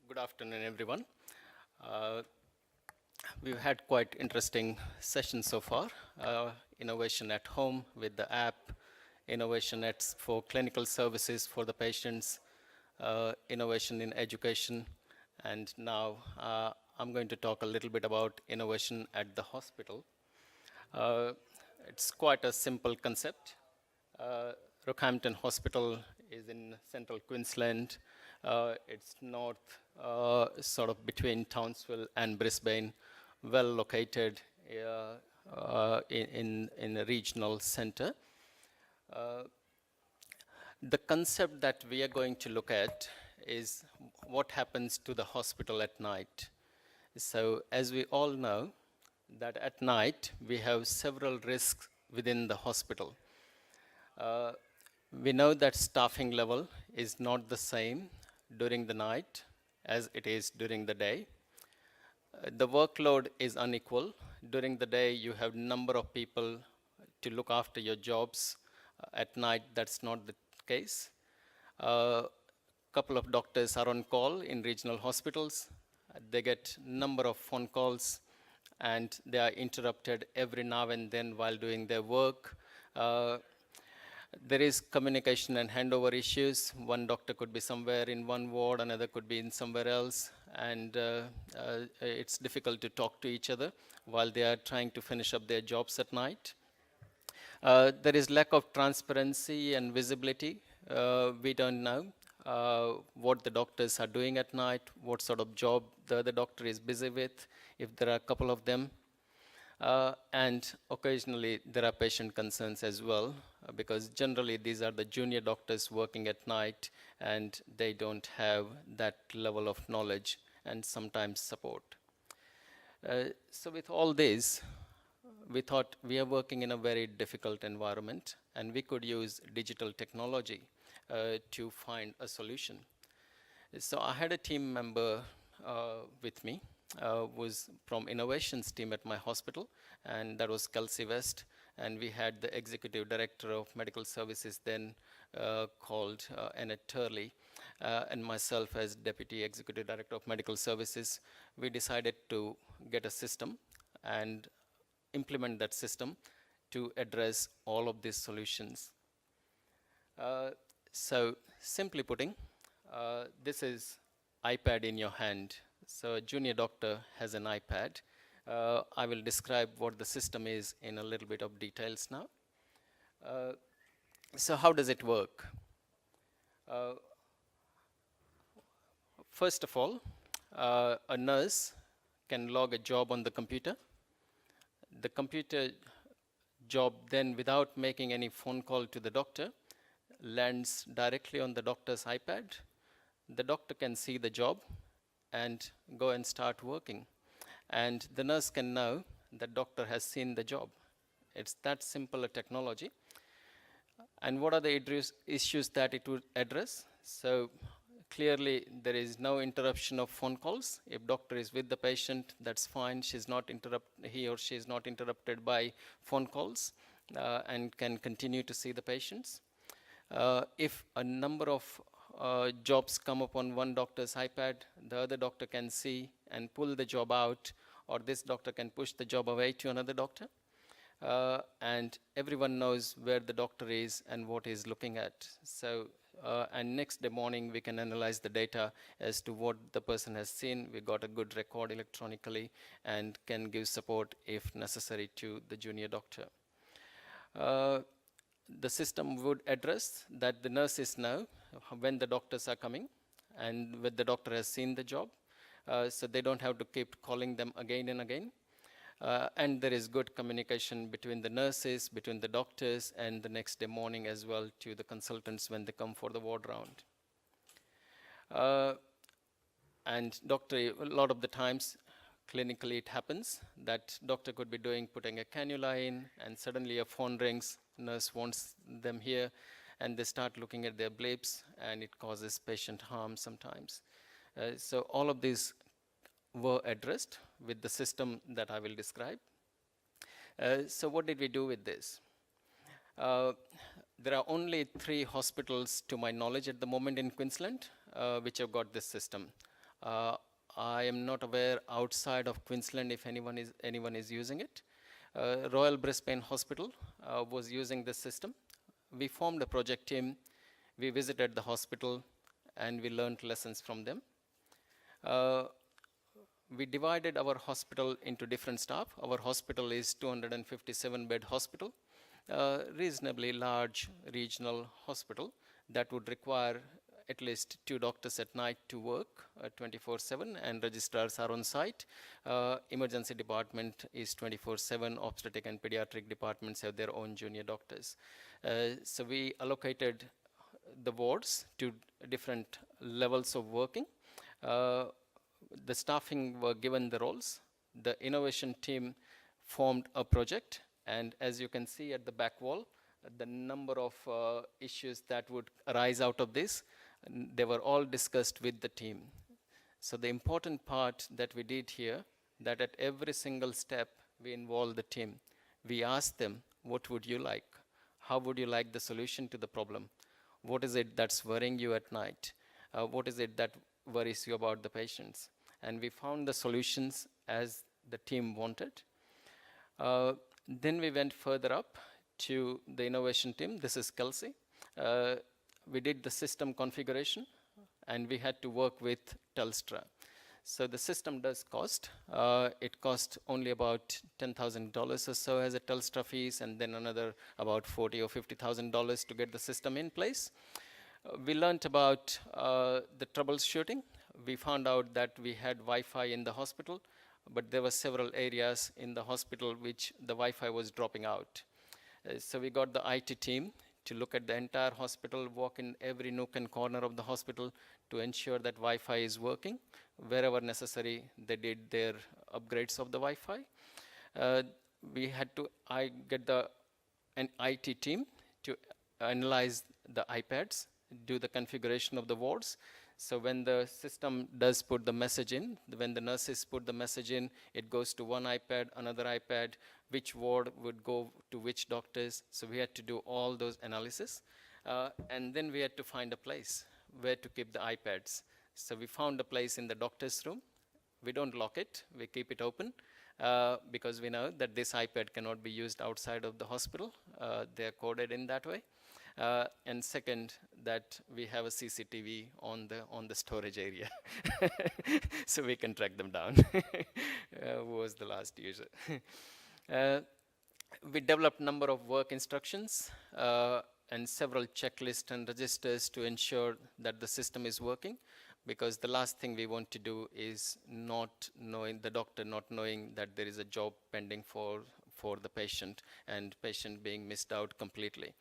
Good afternoon, everyone. Uh, we've had quite interesting sessions so far. Innovation at home with the app, innovation for clinical services for the patients, innovation in education, and now I'm going to talk a little bit about innovation at the hospital. Uh, it's quite a simple concept. Uh, Rockhampton Hospital is in central Queensland. It's north, sort of between Townsville and Brisbane, well located in a regional center. Uh, the concept that we are going to look at is what happens to the hospital at night. So as we all know, that at night we have several risks within the hospital. Uh, we know that staffing level is not the same during the night as it is during the day. The workload is unequal. During the day, you have number of people to look after your jobs. At night, that's not the case. A couple of doctors are on call in regional hospitals. They get number of phone calls, and they are interrupted every now and then while doing their work. There is communication and handover issues. One doctor could be somewhere in one ward, another could be in somewhere else, and it's difficult to talk to each other while they are trying to finish up their jobs at night. There is lack of transparency and visibility. We don't know what the doctors are doing at night, what sort of job the other doctor is busy with, if there are a couple of them. And occasionally there are patient concerns as well, because generally these are the junior doctors working at night and they don't have that level of knowledge and sometimes support. So with all this, we thought we are working in a very difficult environment and we could use digital technology to find a solution. So I had a team member with me, was from innovations team at my hospital, and that was Kelsey West, and we had the executive director of medical services then called Annette Turley, and myself as deputy executive director of medical services. We decided to get a system and implement that system to address all of these solutions. So simply putting, this is iPad in your hand. So a junior doctor has an iPad. I will describe what the system is in a little bit of details now. So how does it work? First of all, a nurse can log a job on the computer. The computer job then, without making any phone call to the doctor, lands directly on the doctor's iPad. The doctor can see the job and go and start working. And the nurse can know that doctor has seen the job. It's that simple a technology. And what are the issues that it would address? So clearly there is no interruption of phone calls. If doctor is with the patient, that's fine. He or she is not interrupted by phone calls and can continue to see the patients. If a number of jobs come up on one doctor's iPad, the other doctor can see and pull the job out, or this doctor can push the job away to another doctor. And everyone knows where the doctor is and what he's looking at. So, and next day morning we can analyze the data as to what the person has seen. We got a good record electronically and can give support if necessary to the junior doctor. The system would address that the nurses know when the doctors are coming and when the doctor has seen the job, so they don't have to keep calling them again and again. And there is good communication between the nurses, between the doctors, and the next day morning as well to the consultants when they come for the ward round. And doctor, a lot of the times, clinically it happens that doctor could be putting a cannula in, and suddenly a phone rings, nurse wants them here, and they start looking at their blips, and it causes patient harm sometimes. So all of these were addressed with the system that I will describe. So what did we do with this? There are only 3 hospitals to my knowledge at the moment in Queensland which have got this system. Uh, I am not aware outside of Queensland if anyone is using it. Royal Brisbane Hospital was using this system. We formed a project team. We visited the hospital and we learned lessons from them. Uh, we divided our hospital into different staff. Our hospital is 257 bed hospital, reasonably large regional hospital that would require at least 2 doctors at night to work 24/7, and registrars are on site. Emergency department is 24/7. Obstetric and pediatric departments have their own junior doctors. So we allocated the wards to different levels of working. The staffing were given the roles. The innovation team formed a project, and as you can see at the back wall, the number of issues that would arise out of this, they were all discussed with the team. So the important part that we did here, that at every single step we involved the team. We asked them, what would you like? How would you like the solution to the problem? What is it that's worrying you at night? What is it that worries you about the patients? And we found the solutions as the team wanted. Then we went further up to the innovation team. This is Kelsey. We did the system configuration, and we had to work with Telstra. So the system does cost. It cost only about $10,000 or so as a Telstra fees, and then another about $40,000 or $50,000 to get the system in place. We learned about the troubleshooting. We found out that we had Wi-Fi in the hospital, but there were several areas in the hospital which the Wi-Fi was dropping out. So we got the IT team to look at the entire hospital, walk in every nook and corner of the hospital to ensure that Wi-Fi is working. Wherever necessary, they did their upgrades of the Wi-Fi. We had to get an IT team to analyze the iPads, do the configuration of the wards. So when the system does put the message in, when the nurses put the message in, it goes to one iPad, another iPad, which ward would go to which doctors. So we had to do all those analysis. And then we had to find a place where to keep the iPads. So we found a place in the doctor's room. We don't lock it, we keep it open. Because we know that this iPad cannot be used outside of the hospital. They're coded in that way. And second, that we have a CCTV on the storage area, so we can track them down. Who was the last user? We developed number of work instructions and several checklists and registers to ensure that the system is working, because the last thing we want to do is the doctor not knowing that there is a job pending for the patient, and patient being missed out completely.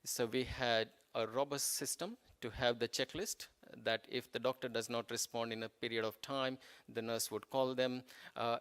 So we had a robust system to have the checklist that if the doctor does not respond in a period of time, the nurse would call them,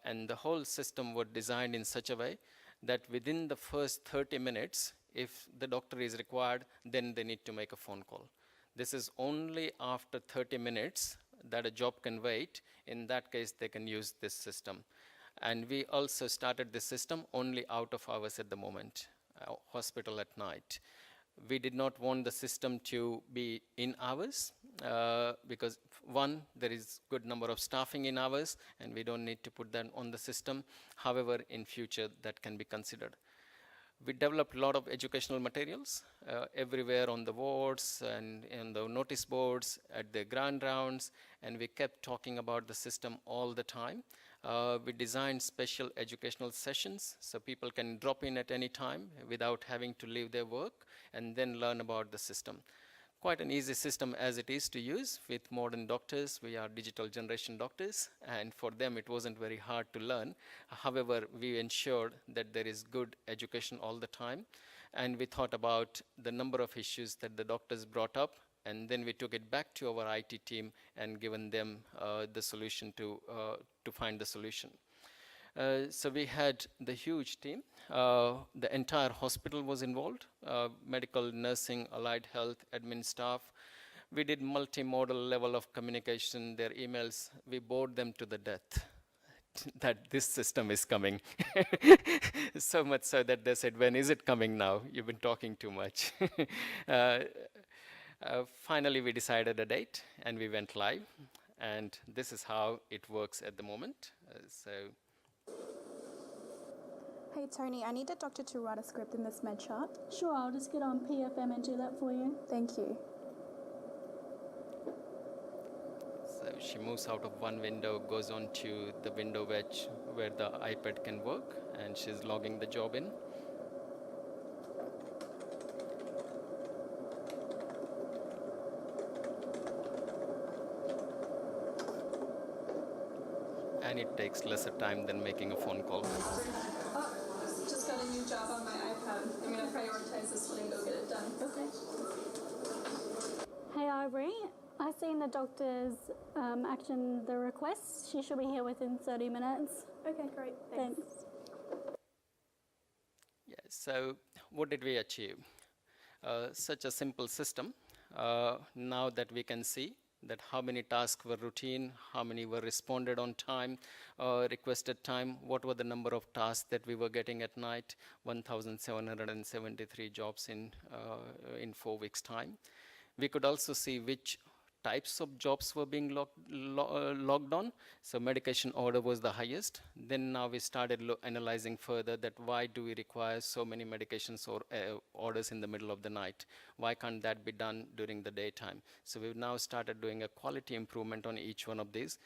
and the whole system was designed in such a way that within the first 30 minutes, if the doctor is required, then they need to make a phone call. This is only after 30 minutes that a job can wait. In that case, they can use this system. And we also started this system only out of hours at the moment, hospital at night. We did not want the system to be in hours because one, there is good number of staffing in hours and we don't need to put that on the system. However, in future that can be considered. We developed a lot of educational materials everywhere on the wards and in the notice boards, at the grand rounds, and we kept talking about the system all the time. We designed special educational sessions so people can drop in at any time without having to leave their work and then learn about the system. Quite an easy system as it is to use with modern doctors. We are digital generation doctors, and for them it wasn't very hard to learn. However, we ensured that there is good education all the time, and we thought about the number of issues that the doctors brought up, and then we took it back to our IT team and given them the solution to find the solution. So we had the huge team. The entire hospital was involved, medical, nursing, allied health, admin staff. We did multimodal level of communication, their emails. We bored them to the death that this system is coming. So much so that they said, when is it coming now? You've been talking too much. Finally, we decided a date and we went live. and this is how it works at the moment. Hey Tony, I need a doctor to write a script in this med chart. Sure, I'll just get on PFM and do that for you. Thank you. So she moves out of one window, goes on to the window wedge where the iPad can work, and she's logging the job in. And it takes lesser time than making a phone call. Just got a new job on my iPad. I'm going to prioritize this one and go get it done. Okay. Hey, Ivory. I've seen the doctor's action the request. She should be here within 30 minutes. Okay, great. Thanks. Yeah, so what did we achieve? Such a simple system. Now that we can see that how many tasks were routine, how many were responded on time, requested time, what were the number of tasks that we were getting at night, 1,773 jobs in 4 weeks' time. We could also see which types of jobs were being logged on. So medication order was the highest. Then now we started analyzing further that why do we require so many medications or orders in the middle of the night? Why can't that be done during the daytime? So we've now started doing a quality improvement on each one of these.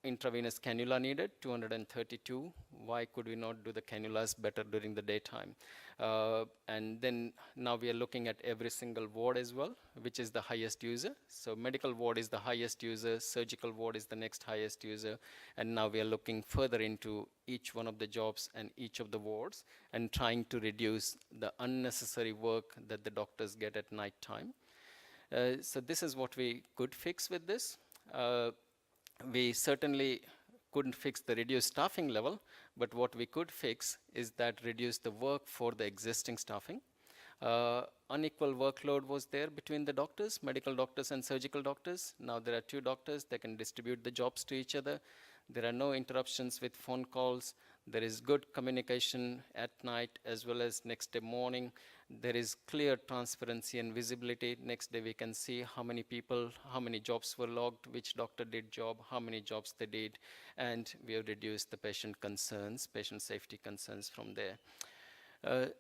Intravenous cannula needed, 232. Why could we not do the cannulas better during the daytime? And then now we are looking at every single ward as well, which is the highest user. So medical ward is the highest user, surgical ward is the next highest user, and now we are looking further into each one of the jobs and each of the wards and trying to reduce the unnecessary work that the doctors get at night time. So this is what we could fix with this. We certainly couldn't fix the reduced staffing level, but what we could fix is that reduce the work for the existing staffing. Unequal workload was there between the doctors, medical doctors and surgical doctors. Now there are 2 doctors, they can distribute the jobs to each other. There are no interruptions with phone calls. There is good communication at night as well as next day morning. There is clear transparency and visibility. Next day we can see how many people, how many jobs were logged, which doctor did job, how many jobs they did, and we have reduced the patient concerns, patient safety concerns from there.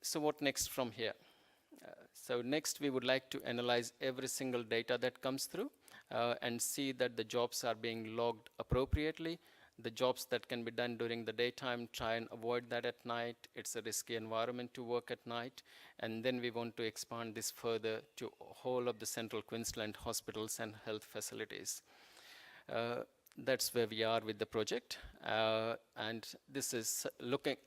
So what next from here? So next we would like to analyze every single data that comes through and see that the jobs are being logged appropriately. The jobs that can be done during the daytime, try and avoid that at night. It's a risky environment to work at night. And then we want to expand this further to whole of the central Queensland hospitals and health facilities. That's where we are with the project. And this is looking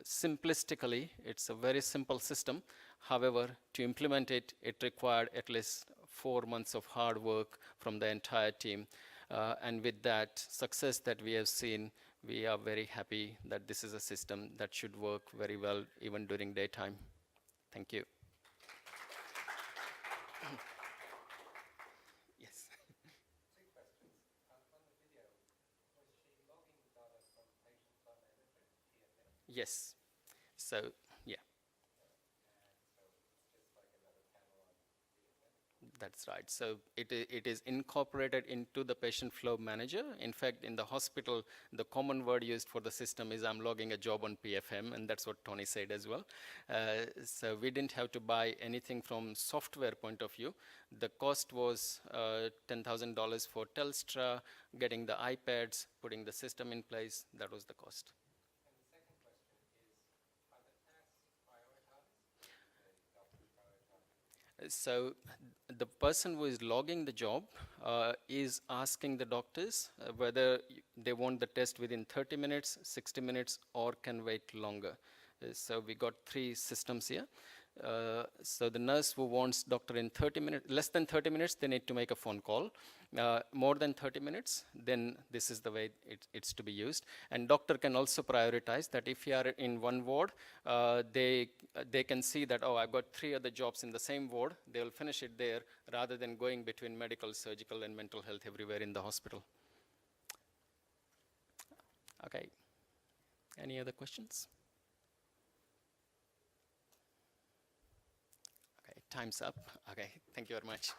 simplistically, it's a very simple system. However, to implement it, it required at least 4 months of hard work from the entire team. And with that success that we have seen, we are very happy that this is a system that should work very well even during daytime. Thank you. Yes. 2 questions. On the video, was she logging data from patient flow management, PFM? Yes. So, yeah. That's right. So it is incorporated into the patient flow manager. In fact, in the hospital, the common word used for the system is I'm logging a job on PFM, and that's what Tony said as well. So we didn't have to buy anything from software point of view. The cost was $10,000 for Telstra, getting the iPads, putting the system in place. That was the cost. And the second question is, are the tasks prioritized? The doctors prioritized? So the person who is logging the job is asking the doctors whether they want the test within 30 minutes, 60 minutes, or can wait longer. So we got 3 systems here. So the nurse who wants doctor in 30 minutes, less than 30 minutes, they need to make a phone call. More than 30 minutes, then this is the way it's to be used. And doctor can also prioritize that if you are in one ward, they can see that, oh, I've got 3 other jobs in the same ward. They will finish it there rather than going between medical, surgical, and mental health everywhere in the hospital. Okay. Any other questions? Okay, time's up. Okay, thank you very much.